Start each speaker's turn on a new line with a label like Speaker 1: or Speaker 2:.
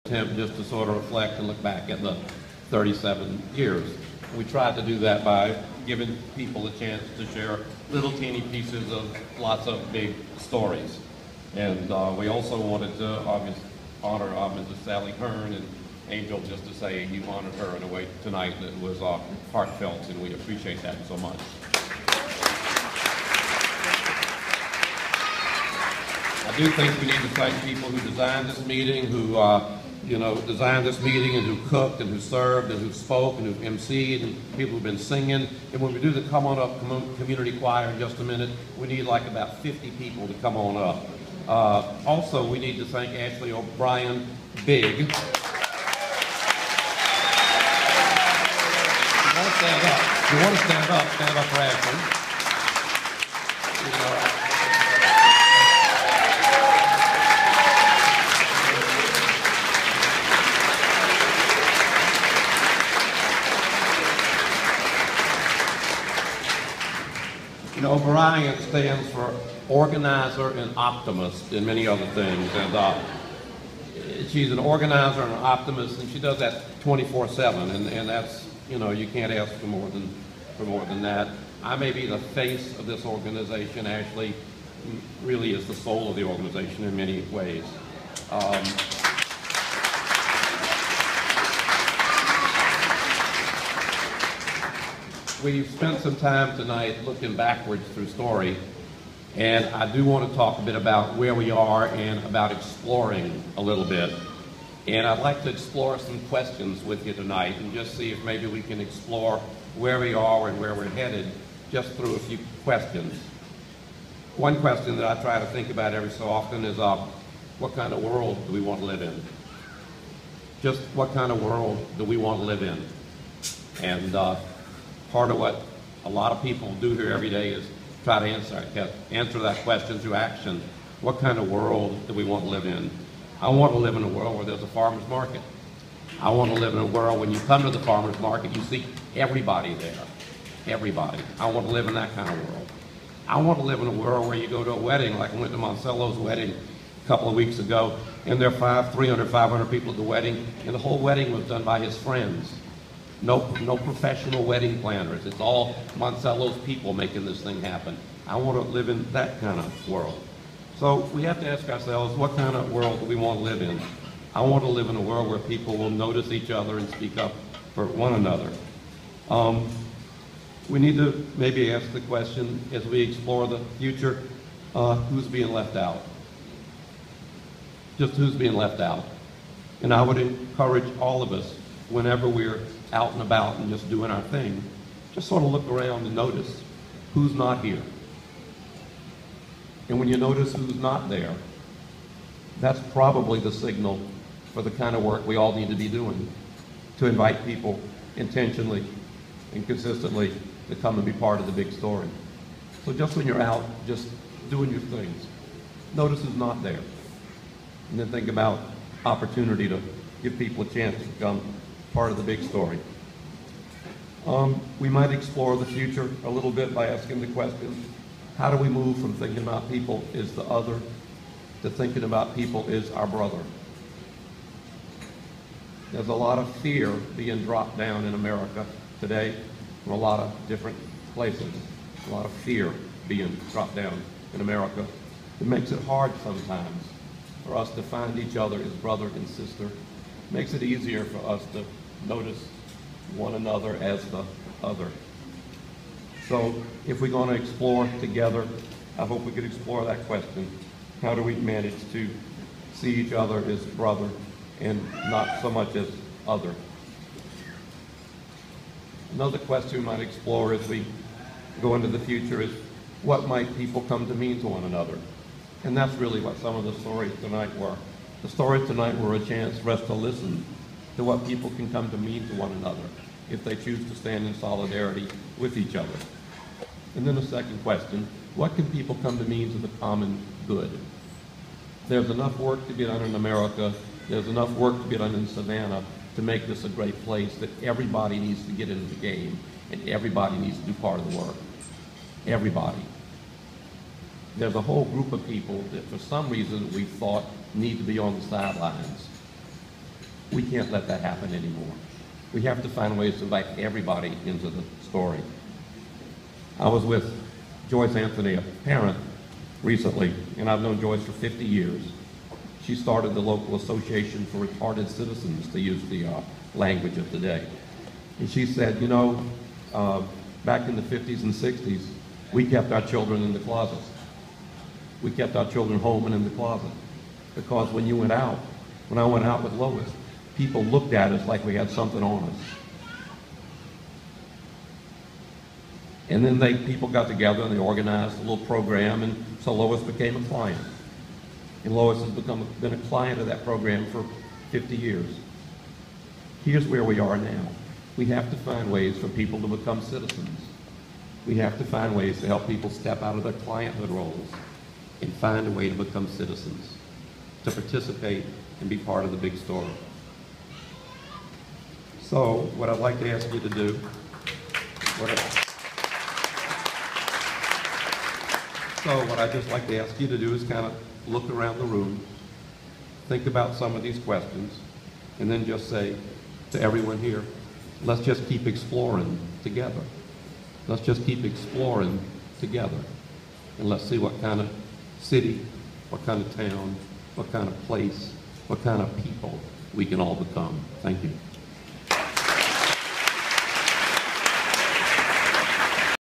Speaker 1: attempt just to sort of reflect and look back at the 37 years. We tried to do that by giving people a chance to share little teeny pieces of lots of big stories. And we also wanted to obviously honor Mrs. Sally Hearn and Angel, just to say you honored her in a way tonight that was heartfelt, and we appreciate that so much. I do think we need to thank people who designed this meeting, who designed this meeting, and who cooked, and who served, and who spoke, and who emceed, and people who've been singing. And when we do the Come On Up community choir in just a minute, we need like about 50 people to come on up. Also, we need to thank Ashley O'Brien Big. If you want to stand up for Ashley. O'Brien stands for organizer and optimist and many other things. And she's an organizer and an optimist, and she does that 24/7. And that's, you can't ask for more than that. I may be the face of this organization. Ashley really is the soul of the organization in many ways. We've spent some time tonight looking backwards through story, and I do want to talk a bit about where we are and about exploring a little bit. And I'd like to explore some questions with you tonight and just see if maybe we can explore where we are and where we're headed just through a few questions. One question that I try to think about every so often is what kind of world do we want to live in? Just what kind of world do we want to live in? And part of what a lot of people do here every day is try to answer that question through action. What kind of world do we want to live in? I want to live in a world where there's a farmer's market. I want to live in a world when you come to the farmer's market, you see everybody there. Everybody. I want to live in that kind of world. I want to live in a world where you go to a wedding, like I went to Moncello's wedding a couple of weeks ago, and there are 300, 500 people at the wedding, and the whole wedding was done by his friends. No professional wedding planners. It's all Moncello's people making this thing happen. I want to live in that kind of world. So we have to ask ourselves, what kind of world do we want to live in? I want to live in a world where people will notice each other and speak up for one another. We need to maybe ask the question, as we explore the future, who's being left out? Just who's being left out? And I would encourage all of us, whenever we're out and about and just doing our thing, just sort of look around and notice who's not here. And when you notice who's not there, that's probably the signal for the kind of work we all need to be doing, to invite people intentionally and consistently to come and be part of the big story. So just when you're out, just doing your things, notice who's not there. And then think about opportunity to give people a chance to become part of the big story. We might explore the future a little bit by asking the question, how do we move from thinking about people as the other to thinking about people as our brother? There's a lot of fear being dropped down in America today from a lot of different places. A lot of fear being dropped down in America. It makes it hard sometimes for us to find each other as brother and sister. It makes it easier for us to notice one another as the other. So if we're going to explore together, I hope we could explore that question. How do we manage to see each other as brother and not so much as other? Another question we might explore as we go into the future is, what might people come to mean to one another? And that's really what some of the stories tonight were. The stories tonight were a chance for us to listen to what people can come to mean to one another if they choose to stand in solidarity with each other. And then the second question, what can people come to mean to the common good? There's enough work to be done in America, there's enough work to be done in Savannah to make this a great place that everybody needs to get into the game and everybody needs to do part of the work. Everybody. There's a whole group of people that for some reason we thought need to be on the sidelines. We can't let that happen anymore. We have to find ways to invite everybody into the story. I was with Joyce Anthony, a parent, recently, and I've known Joyce for 50 years. She started the local association for retarded citizens, to use the language of today. And she said, you know, back in the 50s and 60s, we kept our children in the closet. We kept our children home and in the closet. Because when you went out, when I went out with Lois, people looked at us like we had something on us. And then people got together and they organized a little program, and so Lois became a client. And Lois has been a client of that program for 50 years. Here's where we are now. We have to find ways for people to become citizens. We have to find ways to help people step out of their clienthood roles and find a way to become citizens, to participate and be part of the big story. So what I'd like to ask you to do, what I'd just like to ask you to do is kind of look around the room, think about some of these questions, and then just say to everyone here, let's just keep exploring together. Let's just keep exploring together. And let's see what kind of city, what kind of town, what kind of place, what kind of people we can all become. Thank you.